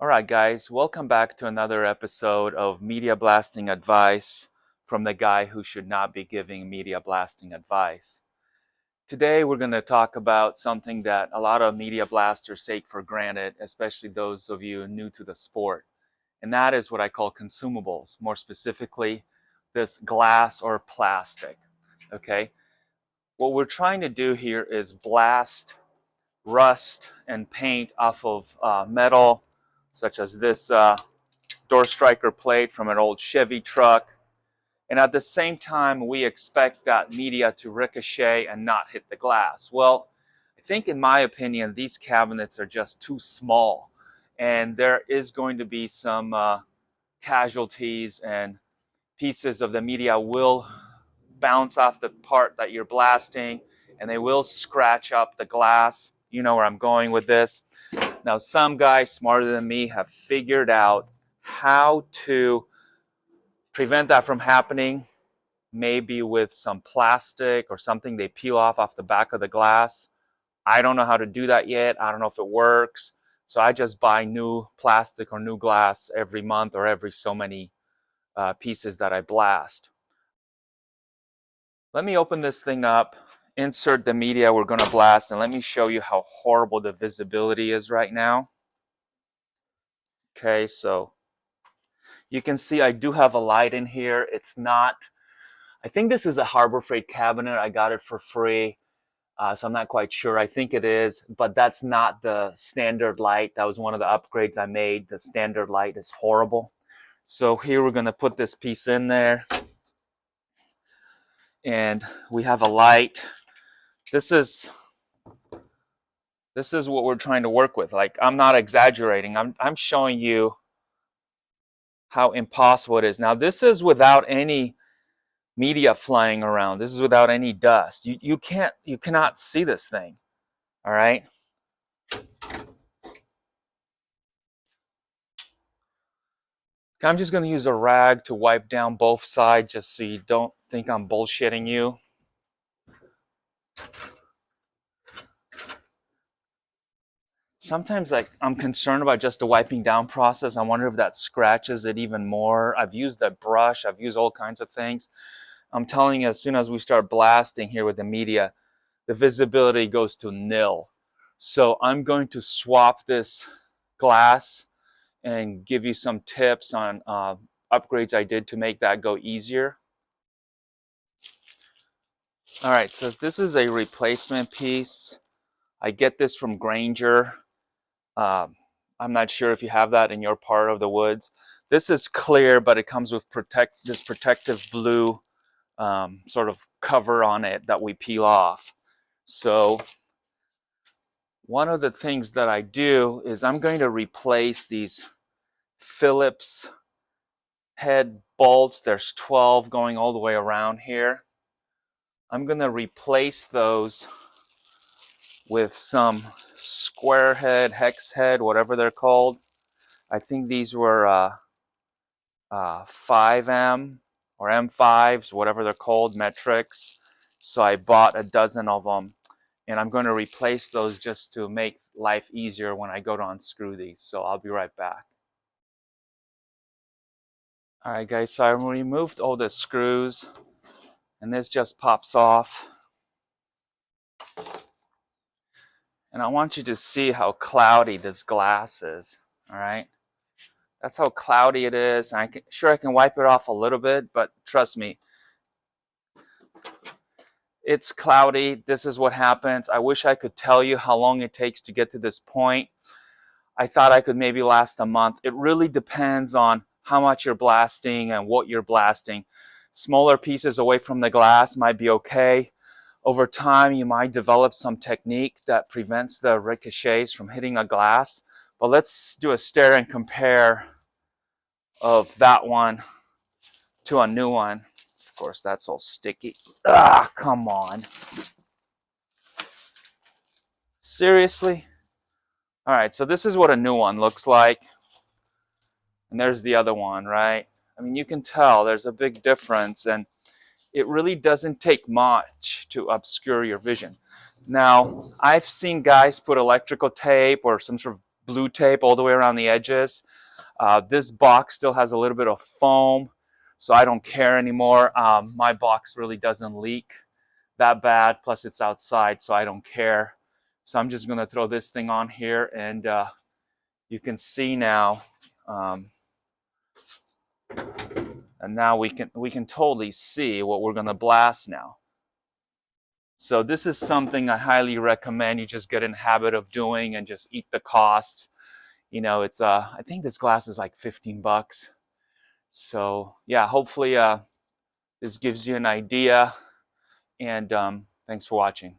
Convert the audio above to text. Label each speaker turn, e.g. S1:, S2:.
S1: All right, guys, welcome back to another episode of Media Blasting Advice from the guy who should not be giving media blasting advice. Today, we're going to talk about something that a lot of media blasters take for granted, especially those of you new to the sport, and that is what I call consumables, more specifically, this glass or plastic. Okay, what we're trying to do here is blast rust and paint off of metal, such as this door striker plate from an old Chevy truck. And at the same time, we expect that media to ricochet and not hit the glass. Well, I think in my opinion, these cabinets are just too small. And there is going to be some casualties, and pieces of the media will bounce off the part that you're blasting and they will scratch up the glass. You know where I'm going with this. Now, some guys smarter than me have figured out how to prevent that from happening, maybe with some plastic or something they peel off the back of the glass. I don't know how to do that yet. I don't know if it works. So I just buy new plastic or new glass every month or every so many pieces that I blast. Let me open this thing up, insert the media we're going to blast, and let me show you how horrible the visibility is right now. Okay, so you can see I do have a light in here. It's not, I think this is a Harbor Freight cabinet. I got it for free, so I'm not quite sure. I think it is, but that's not the standard light. That was one of the upgrades I made. The standard light is horrible. So here we're going to put this piece in there, and we have a light. This is what we're trying to work with. Like, I'm not exaggerating. I'm showing you how impossible it is. Now, this is without any media flying around. This is without any dust. You cannot see this thing. All right. I'm just going to use a rag to wipe down both sides just so you don't think I'm bullshitting you. Sometimes, like, I'm concerned about just the wiping down process. I wonder if that scratches it even more. I've used a brush. I've used all kinds of things. I'm telling you, as soon as we start blasting here with the media, the visibility goes to nil. So I'm going to swap this glass and give you some tips on upgrades I did to make that go easier. All right, so this is a replacement piece. I get this from Grainger. I'm not sure if you have that in your part of the woods. This is clear, but it comes with this protective blue sort of cover on it that we peel off. So one of the things that I do is I'm going to replace these Phillips head bolts. There's 12 going all the way around here. I'm going to replace those with some square head, hex head, whatever they're called. I think these were 5M or M5s, whatever they're called, metrics. So I bought a dozen of them, and I'm going to replace those just to make life easier when I go to unscrew these. So I'll be right back. All right, guys, so I removed all the screws, and this just pops off. And I want you to see how cloudy this glass is, all right? That's how cloudy it is. I can wipe it off a little bit, but trust me, it's cloudy. This is what happens. I wish I could tell you how long it takes to get to this point. I thought I could maybe last a month. It really depends on how much you're blasting and what you're blasting. Smaller pieces away from the glass might be okay. Over time, you might develop some technique that prevents the ricochets from hitting a glass. But let's do a stare and compare of that one to a new one. Of course, that's all sticky. Ah, come on. Seriously? All right, so this is what a new one looks like. And there's the other one, right? I mean, you can tell there's a big difference, and it really doesn't take much to obscure your vision. Now, I've seen guys put electrical tape or some sort of blue tape all the way around the edges. This box still has a little bit of foam, so I don't care anymore. My box really doesn't leak that bad, plus it's outside, so I don't care. So I'm just gonna throw this thing on here, and you can see now, and now we can totally see what we're gonna blast now. So this is something I highly recommend you just get in the habit of doing and just eat the cost. You know, it's I think this glass is like 15 bucks. So yeah, hopefully this gives you an idea, and thanks for watching.